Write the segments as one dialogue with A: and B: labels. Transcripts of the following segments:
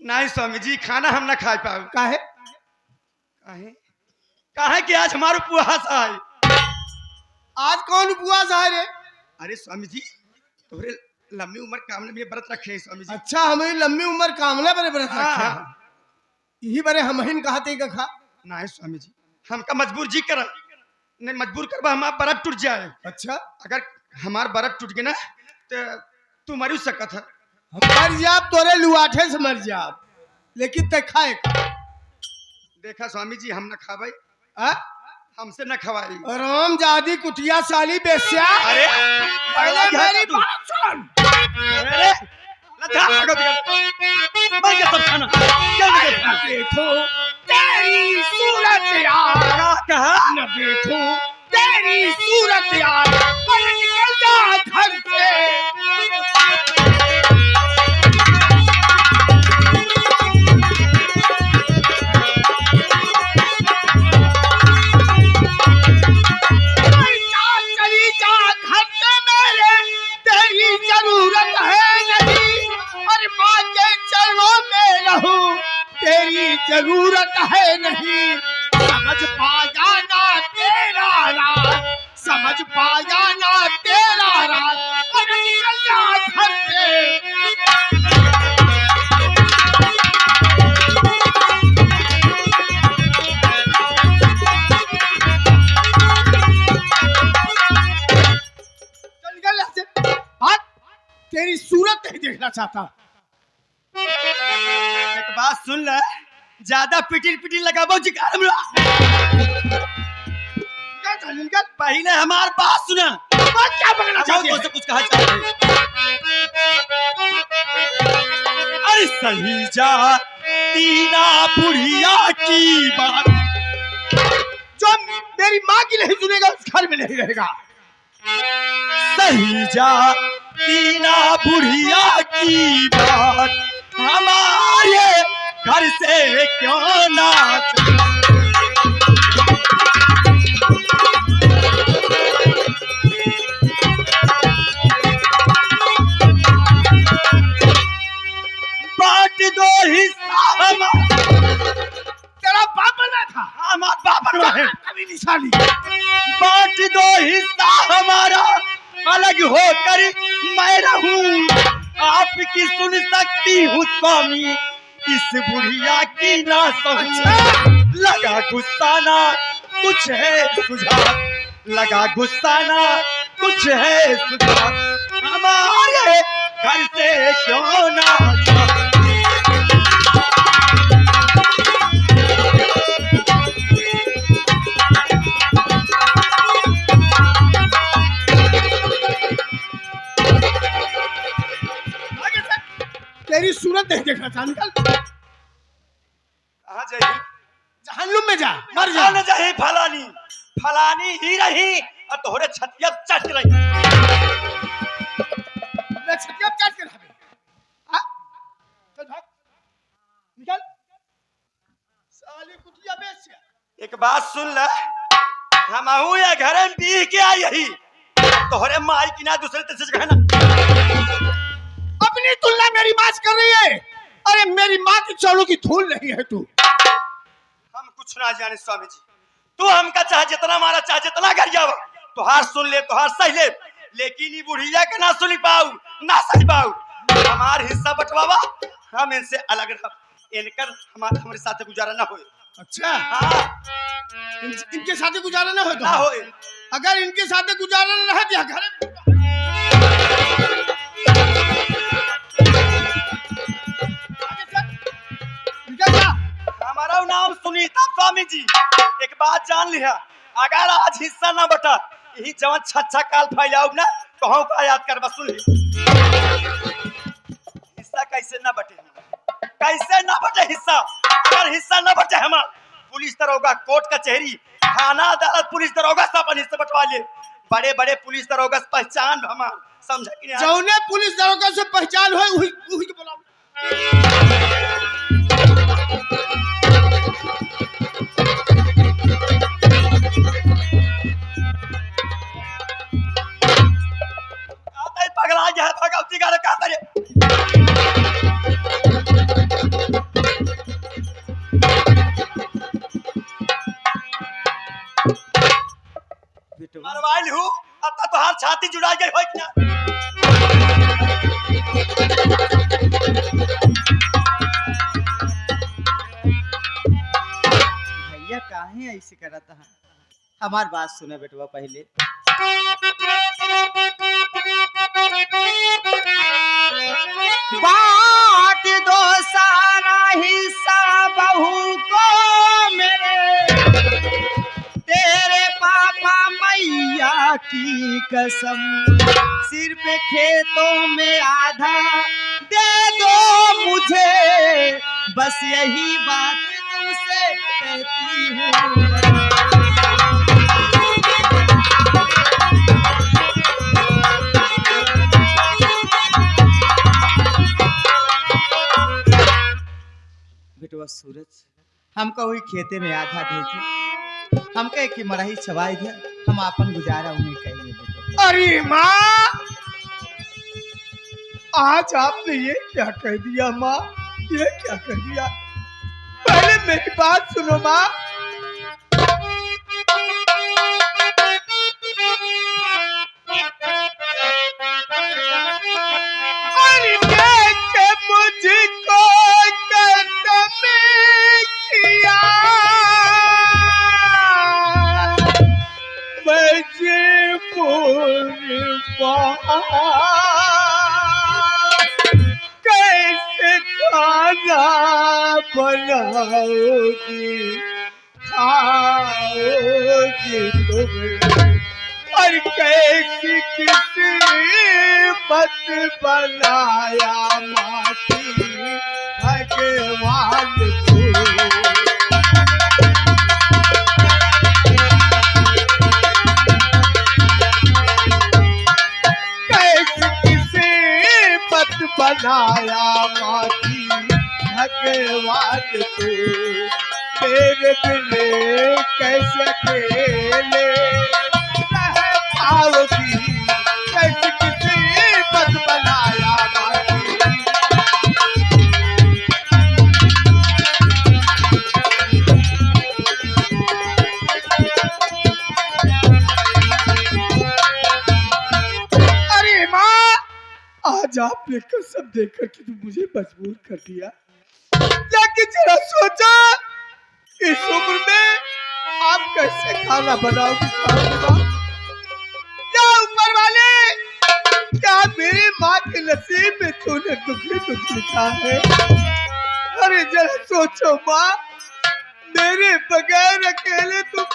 A: नहीं स्वामी जी, खाना हम ना खा पाओ।
B: काहे?
A: काहे काहे कि आज हमारा उपवास है।
B: आज कौन उपवास है रे?
A: अरे स्वामी जी, तोरे लंबी उम्र कामने में व्रत रखे हैं स्वामी जी।
B: अच्छा, हमें लंबी उम्र कामना बरे व्रत
A: हाँ,
B: रखे
A: हाँ।
B: हैं। यही बरे हम हिन कहते का खा।
A: नहीं स्वामी जी, हमका मजबूर जी कर नहीं, मजबूर करबा हमारा व्रत टूट जाए।
B: अच्छा,
A: अगर हमार व्रत टूट गए ना तो तू मरी सकत है।
B: हम मर जाब, तोरे लुआठे से मर जाब, लेकिन ते खाए का।
A: देखा स्वामी जी, हम न खावे,
B: आ?
A: हमसे न खवाई।
B: राम जादी कुटिया साली बेस्या।
A: अरे
B: पहले मेरी बात सुन।
A: अरे लता आगे बिगड़ मैं क्या सब खाना क्या बिगड़
B: देखो तेरी सूरत यार,
A: कहा
B: न देखो तेरी सूरत यार, अरे निकल जा घर से। चली जा घर से मेरे, तेरी जरूरत है नहीं, और माँ के चरणों में रहूं, तेरी जरूरत है नहीं। समझ पाया ना तेरा राज, समझ पाया ना तेरा राज, अरे निकल जा घर से। चल निकल यहाँ से। हाँ, तेरी सूरत नहीं देखना चाहता।
A: एक बात सुन ले, ज्यादा पिटिल पिटिल लगाबो जिकार में
B: निकल,
A: पहले हमार बात सुना।
B: बात क्या पकड़ना चाहती है?
A: तो कुछ कहा चाहते अरे सही जा तीना बुढ़िया की बात,
B: जो मेरी माँ की नहीं सुनेगा उस घर में नहीं रहेगा।
A: सही जा तीना बुढ़िया की बात, हमारे घर से क्यों ना बांट दो हिस्सा हमारा।
B: तेरा बाप बनना था,
A: हमारा बाप बनवा है,
B: कभी निशानी।
A: बांट दो हिस्सा हमारा, अलग होकर मैं रहूं, आपकी सुन सकती हूँ स्वामी, इस बुढ़िया की ना सहूं। लगा गुस्सा ना कुछ है सुझाव, लगा गुस्सा ना कुछ है सुझाव, हमारे घर से क्यों ना जाओ।
B: तेरी सूरत नहीं देखना चाहता। निकल,
A: कहाँ जाइए?
B: जहन्नुम में जा, मर जा।
A: न जाए फलानी फलानी ही रही और तोहरे छतिया चट रही।
B: मैं छतिया चाट के रहा। हाँ, चल भाग, निकल, साली कुटिया बेच।
A: एक बात सुन ले, हम आहू या घर में पी के आई यही तोहरे माई की ना दूसरे तेरे कहना।
B: अपनी तुलना मेरी माँ से कर रही है। अरे मेरी माँ की चौलों की धूल नहीं है तू।
A: हम कुछ ना जाने स्वामी जी, तू हमका चाहे जितना मारा चाहे जितना कर जाओ, तुहार सुन ले तुहार सही ले, लेकिन ये बुढ़िया के ना सुनी पाऊ ना सही पाऊ। हमार हिस्सा बंटवावा, हम इनसे अलग रह, इनकर हमारे साथ गुजारा ना होए।
B: अच्छा,
A: हाँ,
B: इनके साथ गुजारा ना हो तो
A: ना होए।
B: अगर इनके साथ गुजारा ना रहे तो घर
A: हमारा नाम सुनीता स्वामी जी। एक बात जान लिया, अगर आज हिस्सा ना बटा, यही जवान छच्छा काल फैलाऊ ना कहूं का याद कर बसुल हिस्सा कैसे ना बटे, कैसे ना बटे हिस्सा। अगर हिस्सा ना बटे हमार, पुलिस दरोगा कोर्ट कचहरी थाना अदालत पुलिस दरोगा सब अपन हिस्से बंटवा ले। बड़े बड़े पुलिस दरोगा से पहचान हमार, समझ कि नहीं?
B: जौने पुलिस दरोगा से पहचान हो वही वही के बुलाओ।
A: आता है पगला जा भगवती का कहता रे। ऐसे करता है। हमार बात सुने बेटवा पहले। बात दो सारा हिस्सा बहू को मेरे, तेरे पापा मैया की कसम, सिर पे खेतों में आधा दे दो मुझे, बस यही बात तुमसे कहती हूँ। बेटवा सूरज, हमको वही खेते में आधा दे दे, हमको एक मराही छवाई दे, हम अपन गुजारा उन्हें कहेंगे बेटा।
B: अरे माँ, आज आपने ये क्या कह दिया माँ, ये क्या कह दिया? पहले मेरी बात सुनो माँ। अरे देख के मुझको कसम किया, मजबूर कैसे खाना बनाओगी, खाओगी तुम, और कैसी किस्मत बनाया माटी भगवान को। बनाया माटी भगवान को, तेरे बिन कैसे अकेले रह पाओगी, कैसे किस्मत बनाया माटी। अरे माँ, आज आपने कसम देकर के तो मुझे मजबूर कर दिया, लेकिन जरा सोचा इस उम्र में आप कैसे खाना बनाओगे? क्या ऊपर वाले, क्या मेरी माँ के नसीब में तूने दुखी दुख लिखा है? अरे जरा सोचो माँ, मेरे बगैर अकेले तुम।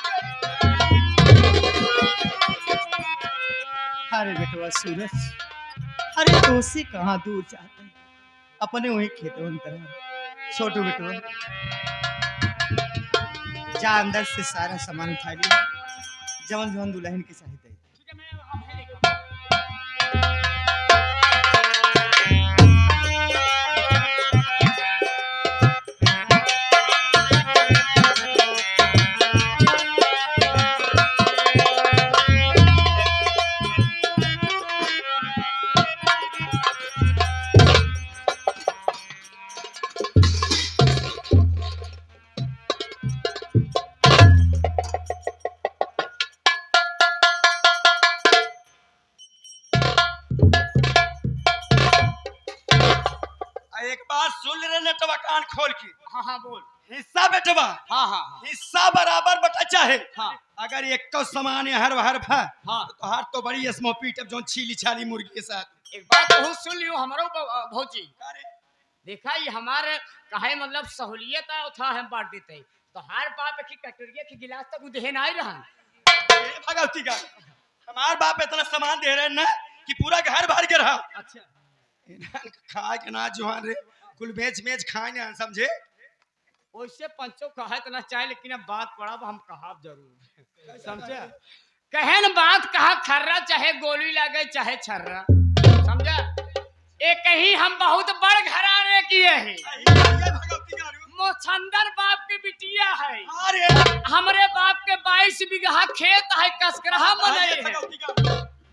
A: अरे बेटवा सूरज, अरे दोषी कहाँ दूर जाते हैं, अपने वही खेतों में तरह। छोटू बेटवा, जा अंदर से सारा सामान उठा लिया, जवन जवन दुल्हन की चाहिए।
C: एक बात सुन ले नटवा, कान खोल के।
B: हाँ हाँ बोल।
C: हिस्सा बेटवा,
B: हाँ हाँ हाँ
C: हिस्सा बराबर बटा चाहे।
B: हाँ
C: अगर एक तो समान हर हर भा,
B: हाँ।
C: तो हार तो बड़ी स्मो पीटब जो छीली छाली मुर्गी के साथ।
B: एक बात बहुत सुन लियो हमारो भौजी,
C: अरे
B: देखा ये हमारे कहे मतलब सहूलियत था, हम बांट देते तो हर बाप की कटोरिया की गिलास तक उधे ना ही रहा।
C: भगवती का हमार बाप इतना सामान दे रहे ना कि पूरा घर भर के रहा।
B: अच्छा,
C: खा के ना जुहान रे, कुल बेच बेच खाए ना, समझे?
B: वैसे पंचो कहा इतना चाहे, लेकिन अब बात पड़ा हम कहा जरूर, समझे? कहे न बात कहा खर्रा, चाहे गोली लगे चाहे छर्रा, समझा? एक ही हम बहुत बड़ घराने किए हैं, मोछंदर बाप के बिटिया है।
C: अरे
B: हमरे बाप के 22 बीघा खेत है, कसकरहा मनाई है।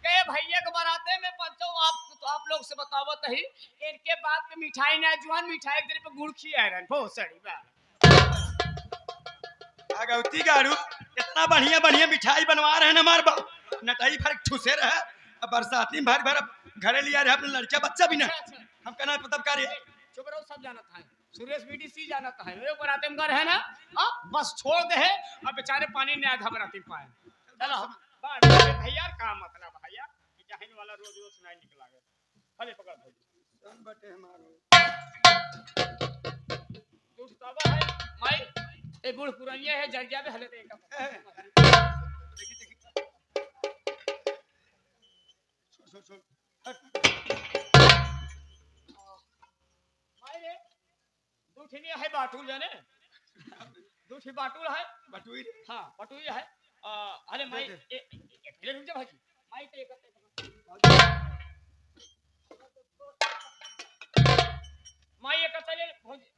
B: गए भैया के बराते में पंचो आप लोग से बतावत ही, इनके बाप के मिठाई ना जुआन मिठाई एक दिन पे गुड़ खिया रहन भोसड़ी बा।
C: भगवती गारू इतना बढ़िया बढ़िया मिठाई बनवा रहे हैं हमारे बाप, नटाई भर ठुसे रहे, अब बरसाती भर भर घरे लिया रहे अपने लड़का बच्चा भी ना। हम कहना पता कार्य
B: चुप रहो, सब जानत है। सुरेश बीडीसी जाना तो है वे बराती में घर है ना बस छोड़ दे है अब बेचारे पानी नहीं आधा बराती पाए चलो भैया का मतलब भैया कि जहन वाला रोज रोज नहीं निकला गया अरे पकड़ भाई
C: कौन बटे हमारो
B: तू तब है माई ए बूढ़ पुरानिया है जड़ जावे हले ते
C: देखी देखी छोड़ छोड़
B: माई रे दूठनी है बाटुल जाने दूठी बाटुल है
C: बटुई
B: हां बटुल है अरे माई एक रुक जा भाजी माई ते एक माई एक चले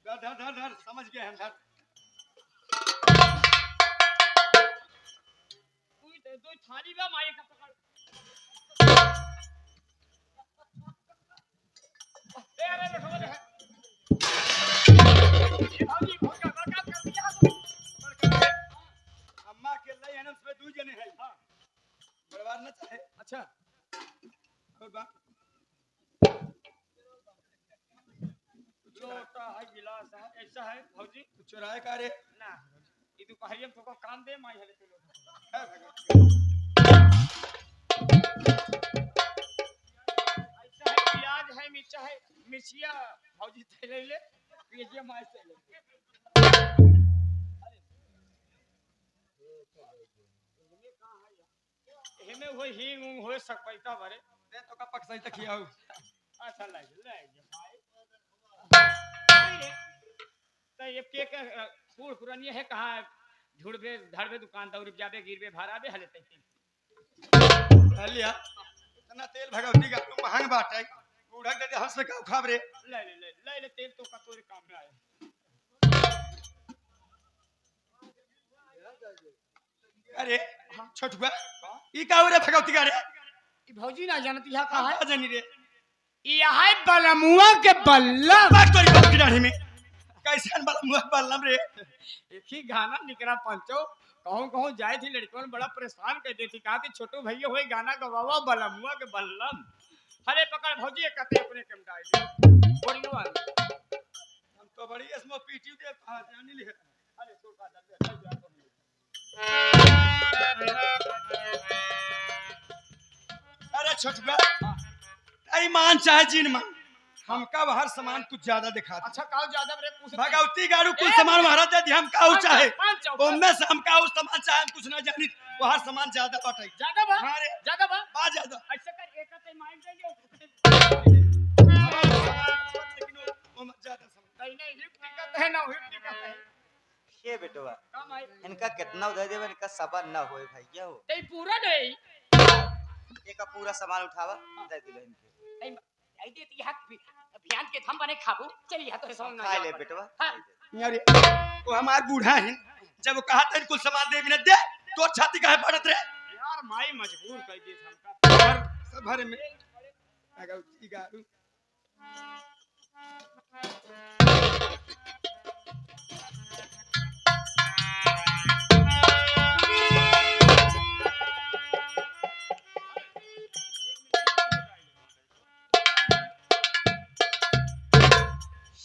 C: धर धर धर धर समझ गए हम धर
B: तू दो थाली बा माई का पकड़ ए अरे बैठो दे ये भाजी भोज का बरकत कर दिया
C: अम्मा के लई हनस पे दू जने है हां बर्बाद न चाहे
B: अच्छा
C: और बा
B: लोटा है गिलास है ऐसा है भौजी
C: चुराए का रे
B: ना ये दोपहरिया में तो काम दे माई हले तो
C: है
B: ऐसा है प्याज है मिर्चा है मिर्चिया भौजी ते ले ले ये माई से ले हेमे वो हींग उंग हो सकता भरे
C: दे तो का पक सही तकिया हो
B: अच्छा ले भाई तो ये के फूल पुरानी है कहां झुड़बे धड़बे दुकान दौड़ जाबे गिरबे भराबे हले तक
C: लिया इतना तेल भगवती का तू महंग बात है बूढ़ा दे हंस का खाब रे
B: ले तेल तो का तोरे काम में आए
C: अरे छोटुआ ई का रे भगवती का रे
B: ई भौजी ना जानती है कहां है
C: जानी रे
B: यह है बलमुआ के बल्लम
C: बात तोरी बात की डाढ़ी में कैसन वाला मुंह बल्लम रे
B: एक ही गाना निकला पंचो कहूं जाए थी लड़कों बड़ा परेशान कर देती कहा थी छोटू भैया होए गाना गवावा बलमुआ के बल्लम हरे पकड़ भौजी कहते अपने कम डाल बोलियो हम
C: तो बड़ी इसमें पीटी दे जानी ले
B: अरे छोड़ का
C: अरे छोटुआ आई मान चाहे जीन मान हमका हर सामान कुछ ज्यादा दिखाता
B: अच्छा काऊ ज्यादा रे पूछ
C: भगवती गाड़ू कुछ सामान महाराज दे हम काऊ चाहे ओमे से हम काऊ सामान चाहे हम कुछ ना जानी वो हर सामान ज्यादा बाटे
B: ज्यादा बा
C: हां रे
B: ज्यादा बा
C: बा ज्यादा
B: ऐसा कर एक ते माइंड दे
C: लेकिन वो ज्यादा सामान
B: नहीं हिप दिक्कत है ना हिप दिक्कत है
D: ये बेटवा
B: काम आई
D: इनका कितना उधार देवे इनका सबर ना होए भैया हो
B: ते पूरा नहीं
D: एक पूरा सामान उठावा दे दिले इनके
B: आई देती है अभियान के थम बने खाबू चलिए तो समझ ना
D: खा ले बेटवा
C: अरे वो हमार बूढ़ा है जब वो कहा था कुछ सामान दे बिना दे तो छाती काहे पड़त रे
B: यार माई मजबूर कर दी हमका
C: सब भर में भगवती गाड़ू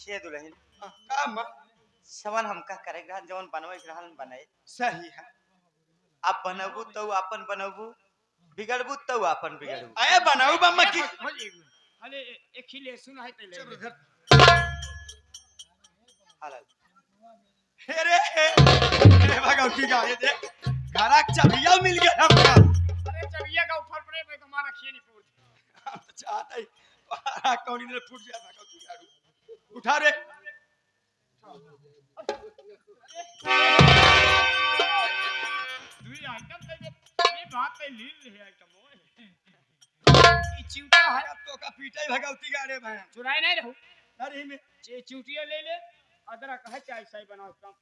D: ये दुल्हन
C: काम
D: सवन हमका करे रहन जवन बनवे रहन बनाए
C: सही है
D: अब बनबू तो अपन बनबू बिगड़बू तो अपन बिगड़बू
C: आए बनाऊ बम्मा की
B: अरे एक ही ले सुन है ते ले
D: हालल
C: अरे भगवती गाड़े दे घरा चाबिया मिल गया हमका
B: अरे चबिया का ऊपर पड़े मैं तुम्हारा खिए नहीं पूछ
C: हम तो चाहते ही कौन ने फूट गया भगवती गाड़ू उठा रे
B: दुई आइटम दे ये बात पे लील है आइटम ओ ई चिउटा है
C: तो का पीटाई भगवती गाड़े भाई
B: चुराए नहीं रहू
C: अरे में
B: चिउटिया ले ले अदरक है चाय चाय बनाओ काम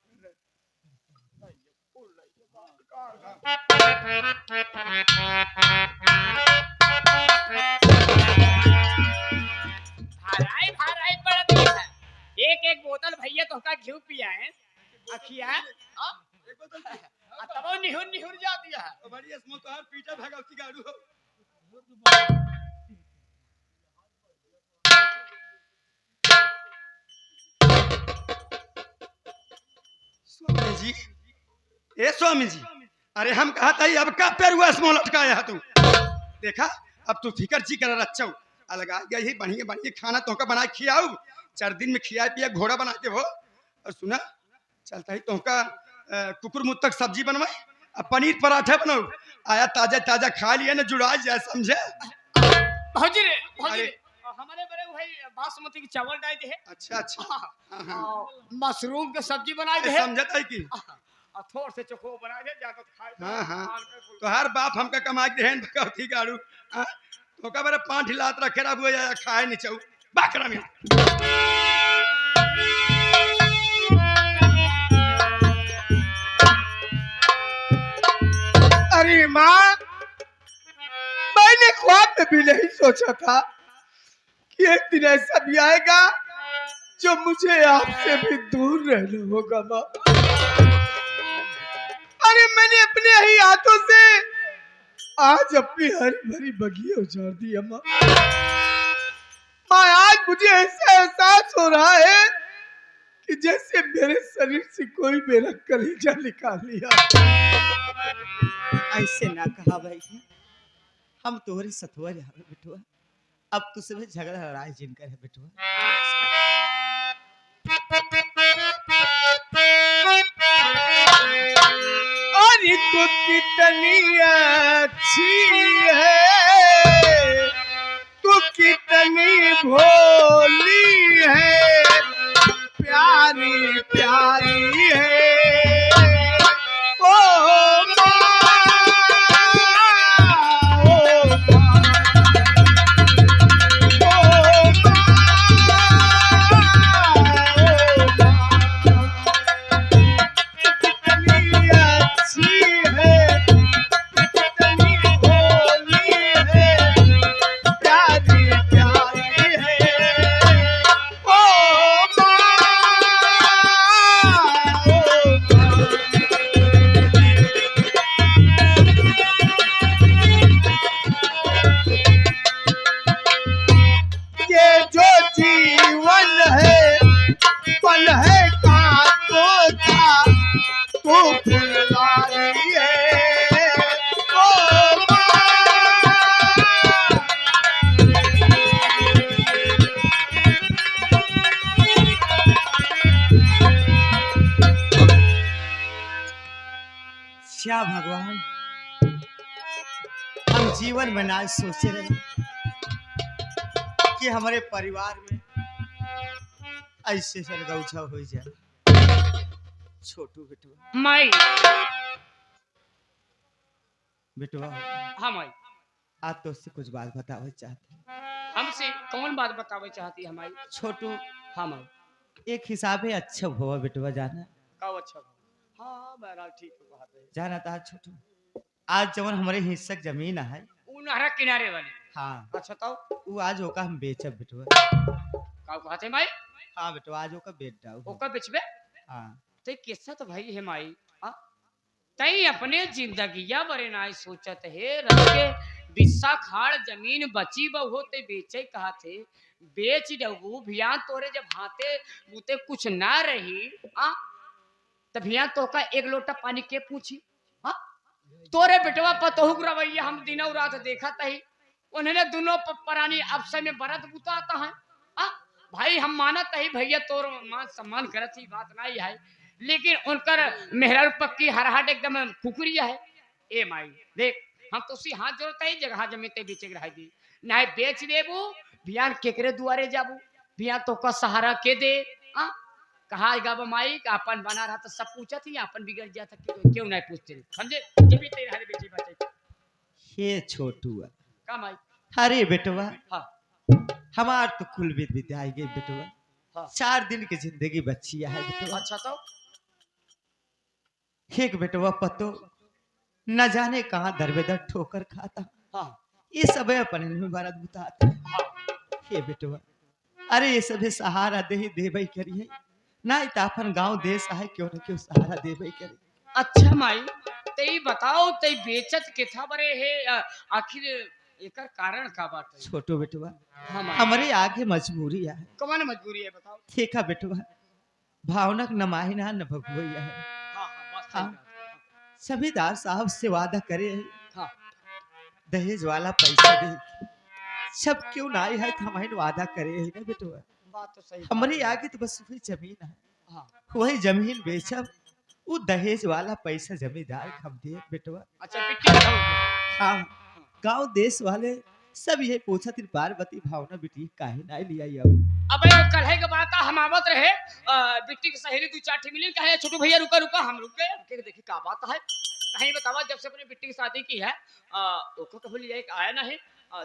B: भाराई पड़ती है एक एक बोतल भैया तो का घी पिया है अखिया
C: एक बोतल
B: तब निहुर निहुर जाती है
C: तो बड़ी इसमें तो हर पीटा भगवती गाड़ू हो स्वामी जी, ए स्वामी जी, अरे हम कहा था अब का पैर हुआ इसमें लटकाया तू देखा। अब तू फिकर जी कर रच्चा अलगा गया ही बढ़िया बढ़िया खाना तोहका बना के खियाऊ 4 दिन में खिया पिया घोड़ा बना के हो। और सुना चलता ही तोहका कुकुर मुत्तक सब्जी बनवाई अब पनीर पराठा बनाऊ आया ताजा ताजा खा लिया ना जुड़ा जाए समझे।
B: भौजी रे
C: अरे।
B: हमारे बड़े भाई बासमती की चावल डाल दे
C: अच्छा अच्छा हाँ, हाँ।
B: मशरूम के सब्जी बनाए दे
C: समझता है कि
B: थोड़ से चोखो बना दे ज्यादा खाए
C: हाँ हाँ तो हर बाप हमका कमा के देहन भगवती गाड़ू तो का बारे 5 लात रखे रहा या खाए नहीं चाहू बाकरा में।
B: अरे माँ मैंने ख्वाब में भी नहीं सोचा था कि एक दिन ऐसा भी आएगा जो मुझे आपसे भी दूर रहना होगा माँ। अरे मैंने अपने ही हाथों से आज अपनी हरी भरी बगिया उजाड़ दी माँ। आज मुझे ऐसा एहसास हो रहा है कि जैसे मेरे शरीर से कोई मेरा कलेजा निकाल लिया।
D: ऐसे ना कहा भाई हम तोहरे सतुआ जावे बेटुआ अब तुझसे भी झगड़ा लड़ाई जिनकर है बेटुआ।
B: अरे तू कितनी अच्छी है तू कितनी भोली है प्यारी प्यारी है ओ
D: क्या भगवान हम जीवन में ना सोचे रहे कि हमारे परिवार में ऐसे सरगौछा हो जाए। छोटू बेटुआ
B: माई
D: बेटुआ
B: हाँ माई
D: आज तो उससे कुछ बात बतावे चाहते।
B: हमसे कौन बात बतावे चाहती हमारी
D: छोटू
B: हाँ माई
D: एक हिसाबे अच्छा हुआ बेटुआ जाना
B: का अच्छा हाँ बहरहाल ठीक है बात है
D: जाना था छोटू आज जवन हमारे हिस्सक जमीन है
B: वो नहरा किनारे वाली
D: हाँ
B: अच्छा तो
D: वो आज ओका हम बेचब बेटुआ।
B: का कहते माई
D: हाँ बेटुआ आज ओका बेच डाऊ
B: ओका बेचबे
D: हाँ
B: ते किस्सा तो भाई है माई तई अपने जिंदगिया बरे ना सोचत है रह के बिस्सा खाड़ जमीन बची बहु ते बेचे कहा थे बेच डबू भिया तोरे जब हाथे मुते कुछ ना रही तभिया तो का एक लोटा पानी के पूछी हाँ तोरे बेटवा पतहुक रवैया हम दिनों रात देखा तही उन्होंने दोनों परानी अवसर में बरत बुताता है भाई हम मानत ही भैया तोर मान सम्मान करत ही बात नहीं है लेकिन उनकर मेहरा पक्की हरहट एकदम कुकुरिया है ए माई देख हम तो उसी हाथ जोड़ते ही जगह जमीते बेचे रह दी ना बेच देबू बियान केकरे दुआरे जाबू बियान तो का सहारा के दे कहा गा माई का अपन बना रहा तो सब पूछा थी अपन बिगड़ गया था क्यों नहीं पूछते समझे जब भी तेरे हरे बेटी बचे
D: हे छोटुआ
B: का माई
D: अरे बेटुआ
B: हाँ
D: हमार तो कुल विद्या आई गई बेटुआ
B: हाँ
D: 4 दिन की जिंदगी बची है बेटुआ।
B: अच्छा तो
D: एक बेटुआ पतो न जाने कहाँ दरबेदर ठोकर खाता
B: हाँ
D: ये सब अपने में भारत बुताते हे बेटुआ अरे ये सब सहारा दे ही देबई करिए ना अपन गांव देश है क्यों न क्यों सहारा देबई करी।
B: अच्छा माई तई बताओ तई बेचत के था बरे है आखिर एकर कारण का बात है
D: छोटू बेटुआ
B: हाँ माई
D: हमारे आगे मजबूरी है
B: कौन मजबूरी है बताओ
D: देखा बेटुआ भावनक न माहिना न भगवैया है
B: हाँ
D: हाँ जमींदार साहब से वादा करे है
B: हाँ।
D: दहेज वाला पैसा दे सब क्यों ना है तो हमारे वादा करे है ना बेटवा
B: बात तो सही
D: हमारे आगे तो बस वही जमीन है
B: हाँ।
D: वही जमीन बेचब वो दहेज वाला पैसा जमींदार हम दे बेटवा
B: अच्छा बिट्टी बताओ।
D: हाँ गांव देश वाले सब ये पूछा थी पार्वती भावना बेटी काहे ना लिया ये
B: अबे वो कल के बात हम आवत रहे बिट्टी की सहेली दो चार मिली कहे छोटू भैया रुका रुका हम रुक गए के देखी का बात है कहीं बतावा जब से अपने बिट्टी की शादी की है ओको कहो लिया एक आया ना है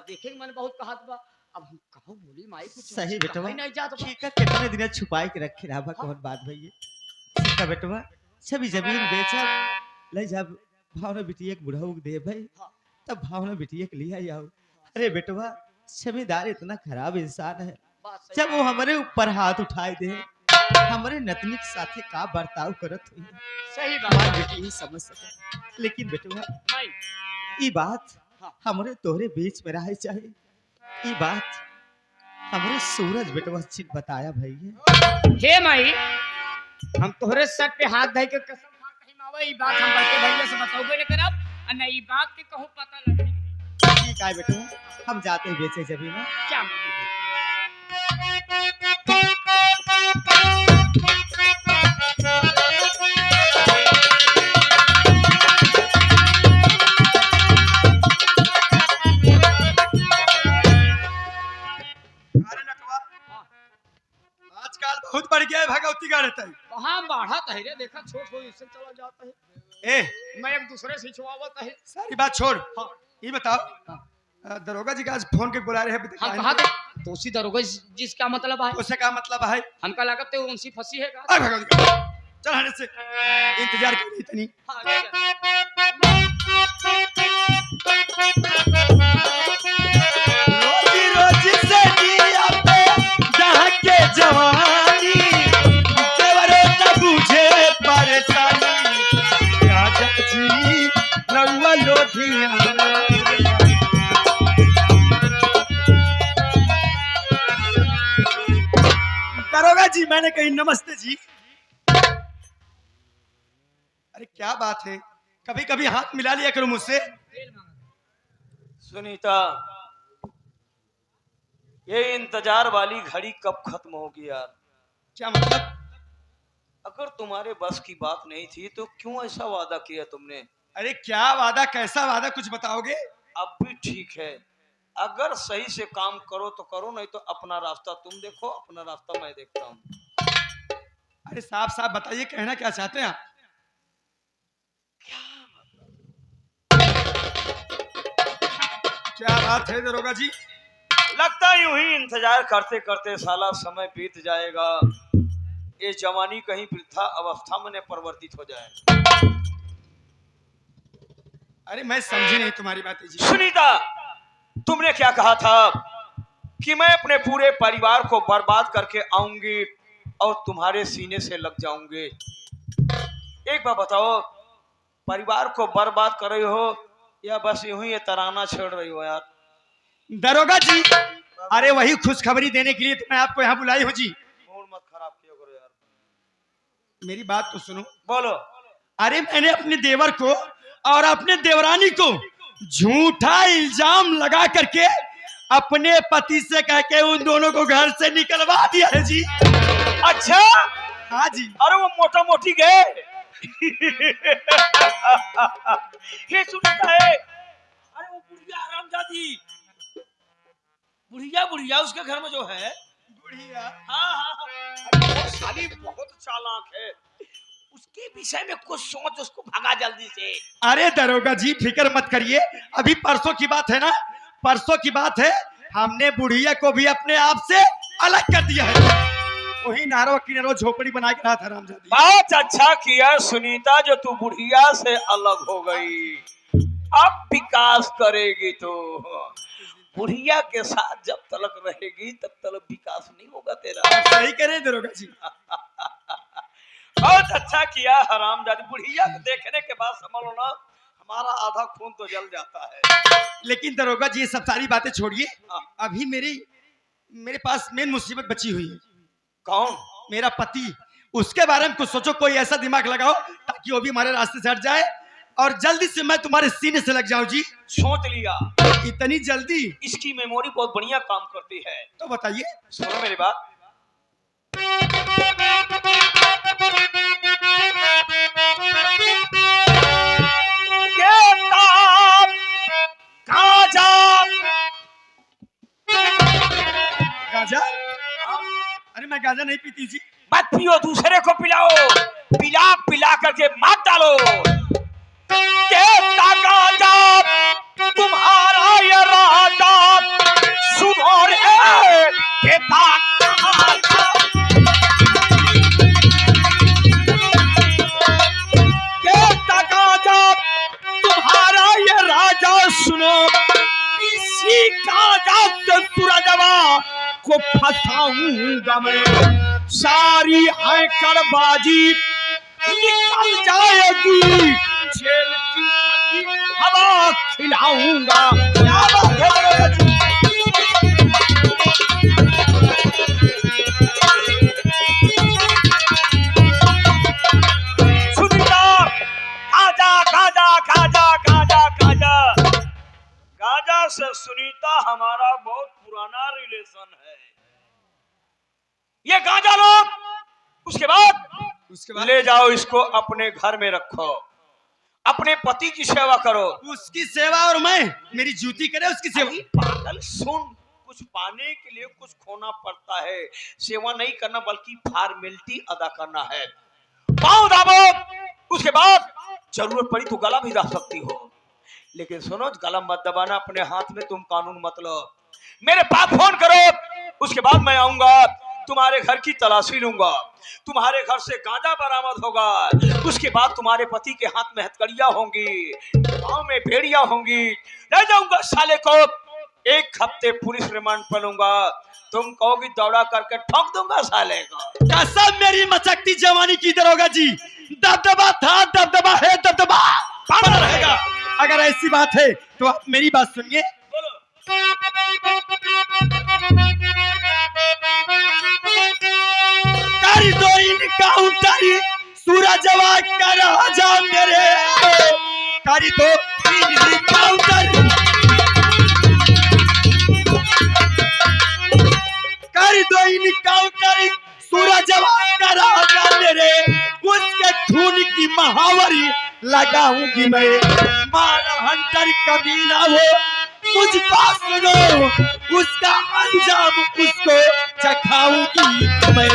B: देखे मन बहुत कहत बा अब हम कहो बोली माई कुछ
D: सही बेटवा
B: कहीं नहीं जात बा।
D: ठीक है कितने दिन छुपाई के रखे रहा कौन बात भई ठीक है बेटवा सभी जमीन बेचब ले जब भावना बिटिया के बुढ़ऊ के दे भाई तब भावना बिटिया के लिया जाओ अरे बेटवा जमींदार इतना खराब इंसान है
B: बात सही
D: जब वो हमारे ऊपर हाथ उठाए दे हमारे नतनी के साथे का बर्ताव करत हुई
B: सही
D: हमारी
B: बात
D: बेटी ही समझ सके लेकिन बेटवा
B: नहीं
D: ये बात
B: हाँ।
D: हमारे तोहरे बीच में रहे चाहिए ये बात हमारे सूरज बेटवा चिन्ह बताया भैया
B: हे माई हम तोहरे सर पे हाथ धइ के कसम खा कहीं मावा ई बात हम बड़के भैया से बताओगे न करब और न ई बात के कहूं पता लगे
D: ठीक है बेटवा हम जाते हैं बेचे जमीन
B: क्या मतलब
C: अरे नटवा आजकल बहुत बढ़ गया है भगवती का रहता है
B: वहां बाढ़ा तहरे देखा छोट हो इससे चला जाता है
C: ए
B: मैं एक दूसरे से छुआवत है
C: सारी बात छोड़
B: हाँ।
C: ये बताओ दरोगा जी का आज फोन के बुला रहे हैं
B: हम कहा थे दोषी दरोगा जिसका मतलब है
C: उससे क्या मतलब है
B: हमका लागत है उनसी फंसी है का
C: अरे भगवती का चल हट से इंतजार कर रही तनी
B: हाँ, अच्छा।
A: रोजी रोजी से दिया पे जहाँ के जवानी देवरे न बुझे परेशानी राजा जी रउआ लोधिया दरोगा जी मैंने कही नमस्ते जी
C: अरे क्या बात है कभी कभी हाथ मिला लिया करो मुझसे
E: सुनीता ये इंतजार वाली घड़ी कब खत्म होगी यार।
C: क्या मतलब
E: अगर तुम्हारे बस की बात नहीं थी तो क्यों ऐसा वादा किया तुमने।
C: अरे क्या वादा कैसा वादा कुछ बताओगे
E: अब भी ठीक है अगर सही से काम करो तो करो नहीं तो अपना रास्ता तुम देखो अपना रास्ता मैं देखता हूँ।
C: अरे साफ साफ बताइए कहना क्या चाहते हैं आप क्या बात है दरोगा जी
E: लगता यूं ही इंतजार करते करते साला समय बीत जाएगा ये जवानी कहीं वृद्धा अवस्था में परिवर्तित हो जाए।
C: अरे मैं समझी नहीं तुम्हारी बातें जी
E: सुनीता तुमने क्या कहा था कि मैं अपने पूरे परिवार को बर्बाद करके आऊंगी और तुम्हारे सीने से लग जाऊंगी। एक बार बताओ परिवार को बर्बाद कर रही हो या बस यूं ही ये तराना छेड़ रही हो यार।
C: दरोगा जी अरे वही खुशखबरी देने के लिए तो मैं आपको यहाँ बुलाई हूँ जी
E: मूड मत खराब किया करो यार।
C: मेरी बात तो सुनो
E: बोलो।
C: अरे मैंने अपने देवर को और अपने देवरानी को झूठा इल्जाम लगा करके अपने पति से कह के उन दोनों को घर से निकलवा दिया है जी।
E: अच्छा
C: हाँ जी
E: अरे वो मोटा मोटी गए ये सुनीता है अरे वो बुढ़िया हरामजादी बुढ़िया उसके घर में जो है
C: बुढ़िया
E: हाँ हाँ हाँ अरे वो साली बहुत चालाक है उसके विषय में कुछ सोच उसको भगा जल्दी से।
C: अरे दरोगा जी फिक्र मत करिए अभी परसों की बात है ना परसों की बात है हमने बुढ़िया को भी अपने आप से अलग कर दिया है वही नारो किनारो झोपड़ी बना के रहा था रामजादी।
E: बहुत अच्छा किया सुनीता जो तू बुढ़िया से अलग हो गई अब विकास करेगी तो बुढ़िया के साथ जब तलक रहेगी तब तलक विकास नहीं होगा तेरा।
C: आप सही करें दरोगा जी
E: बहुत अच्छा किया हरामजादी बुढ़िया को देखने के बाद समझ लो ना हमारा आधा खून तो जल जाता है।
C: लेकिन दरोगा जी ये सब सारी बातें छोड़िए अभी मेरे पास मेन मुसीबत बची हुई है।
E: कौन?
C: मेरा पति उसके बारे में कुछ सोचो, कोई ऐसा दिमाग लगाओ ताकि वो भी हमारे रास्ते से हट जाए और जल्दी से मैं तुम्हारे सीने से लग जाऊं जी।
E: सोच लिया,
C: इतनी जल्दी?
E: इसकी मेमोरी बहुत बढ़िया काम करती है।
C: तो बताइए।
E: सुनो मेरी बात।
C: गाजा? अरे मैं गाजा नहीं पीती जी।
E: मत पियो, दूसरे को पिलाओ, पिला पिला करके मार डालो। देवता गाजा तुम्हारा ये राजा, सुनो रे देवता गाजा। देवता गाजा तुम्हारा ये राजा, सुनो इसी गाजा से सूरजवा को फंसाऊंगा मैं। सारी हैकड़बाजी निकल जाएगी, जेल की ठंडी हवा खिलाऊंगा। क्या बात है बड़े बच्चे? Sunita, Gaza Gaza Gaza Gaza Gaza Gaza से सुनीता हमारा बहुत पुराना रिलेशन है। ये गांजा लो, उसके बाद ले जाओ इसको अपने घर में रखो, अपने पति की सेवा करो।
C: उसकी सेवा और मैं, मेरी जूती करे उसकी सेवा?
E: पागल सुन, कुछ पाने के लिए कुछ खोना पड़ता है। सेवा नहीं करना बल्कि फॉर्मेलिटी अदा करना है। पाँव दाबो, उसके बाद जरूरत पड़ी तो गला भी दबा सकती हो, लेकिन सुनो गला मत दबाना, अपने हाथ में तुम कानून मत लो। मेरे पास फोन करो, उसके बाद मैं आऊंगा, तुम्हारे घर की तलाशी लूंगा, तुम्हारे घर से गांजा बरामद होगा, उसके बाद तुम्हारे पति के हाथ में हथकड़ियां होंगी, पाँव में भेड़ियां होंगी, ले जाऊंगा साले को, 1 हफ्ते पुलिस रिमांड पर लूंगा, तुम कहोगी दौड़ा करके ठोक दूंगा साले को।
C: कसम मेरी मचकती जवानी की दरोगा जी, दबदबा था, दबदबा है, दबदबा बना रहेगा। अगर ऐसी बात है तो आप मेरी बात सुनिए। कर दो इनकाउंटर सूरजवा का राजा मेरे, कर दो इनकाउंटर, कर दो इनकाउंटर सूरजवा का राजा मेरे, उसके खून की महावरी लगाऊंगी मैं। मारा हंटर कमीना वो मुझ पास सुनो, उसका अंजाम उसको चखाऊंगी मैं।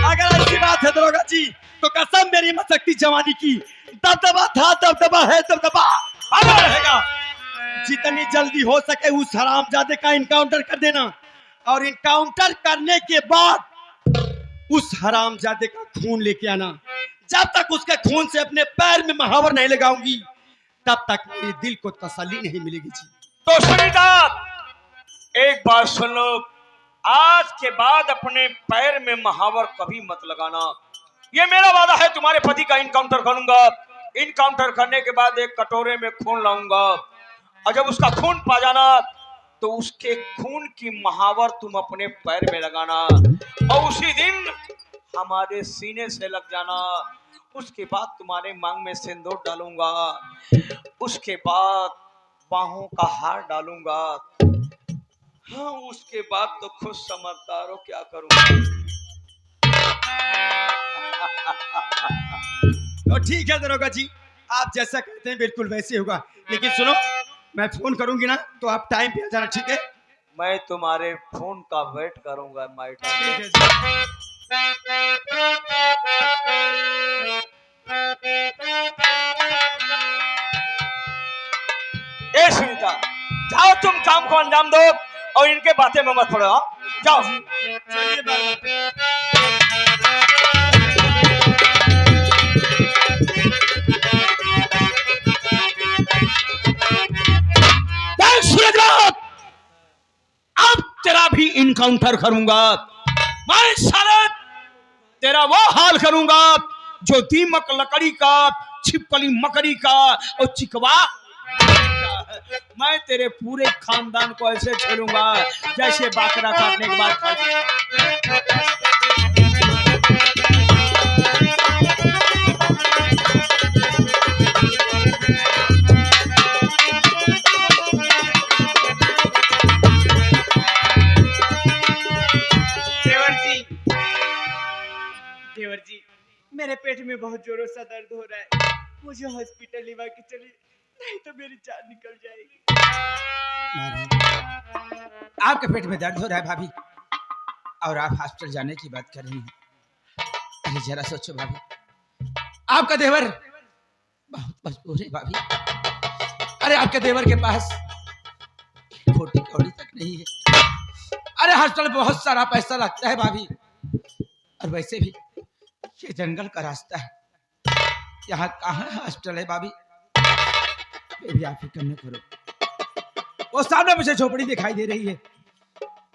C: अगर ऐसी बात है दरोगा जी तो कसम मेरी मचकती जवानी की, दबदबा था, दबदबा है, दबदबा बना रहेगा। जितनी जल्दी हो सके उस हरामजादे का इनकाउंटर कर देना, और इनकाउंटर करने के बाद उस हरामजादे का खून लेके आना। जब तक उसके खून से अपने पैर में महावर नहीं लगाऊंगी तब तक मेरे दिल को तसल्ली नहीं मिलेगी जी।
E: तो सुनीता एक बात सुन लो, आज के बाद अपने पैर में महावर कभी मत लगाना, ये मेरा वादा है। तुम्हारे पति का इनकाउंटर करूंगा, इनकाउंटर करने के बाद एक कटोरे में खून लाऊंगा, और जब उसका खून पा जाना तो उसके खून की महावर तुम अपने पैर में लगाना, और उसी दिन हमारे सीने से लग जाना। उसके बाद तुम्हारे मांग में सिंदूर डालूंगा, उसके बाद बाहों का हार डालूंगा। हाँ, उसके बाद तो खुद समझदार हो क्या करूंगा।
C: तो ठीक है दरोगा जी, आप जैसा कहते हैं बिल्कुल वैसे होगा, लेकिन सुनो मैं फोन करूंगी ना तो आप टाइम पे आ जाना, ठीक है?
E: मैं तुम्हारे फोन का वेट करूंगा माइट।
C: ठीक है जी।
E: ए सुनीता, जाओ तुम काम को अंजाम दो और इनके बातें में मत पड़ो। जाओ।
C: चलिए बाबा।
E: अब तेरा भी इनकाउंटर करूंगा मैं साले, तेरा वो हाल करूंगा जो दीमक लकड़ी का, छिपकली मकड़ी का और चिकवा मैं तेरे पूरे खानदान को ऐसे झेलूंगा जैसे बाकरा काटने के बाद खा।
B: देवर जी, मेरे पेट में बहुत जोरों सा दर्द हो रहा है, मुझे हॉस्पिटल लेवा के चलिए, नहीं तो मेरी जान निकल जाएगी।
F: आपके पेट में दर्द हो रहा है भाभी, और आप हॉस्पिटल जाने की बात कर रही हैं। अरे जरा सोचो भाभी, आपका देवर बहुत मजबूर है भाभी। अरे आपके देवर के पास फोटी कौड़ी तक नहीं है। अरे हॉस्पिटल में बहुत सारा पैसा लगता है भाभी, और वैसे भी ये जंगल का रास्ता है, यहाँ कहाँ हॉस्पिटल है भाभी। मेरी आप फिक्र न करो, वो सामने मुझे झोपड़ी दिखाई दे रही है,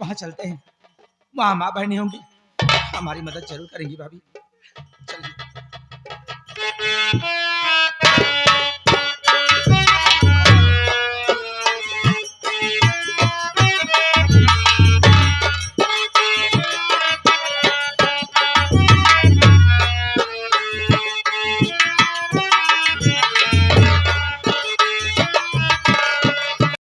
F: वहां चलते हैं। वहां माँ बहनी होंगी, हमारी मदद जरूर करेंगी भाभी।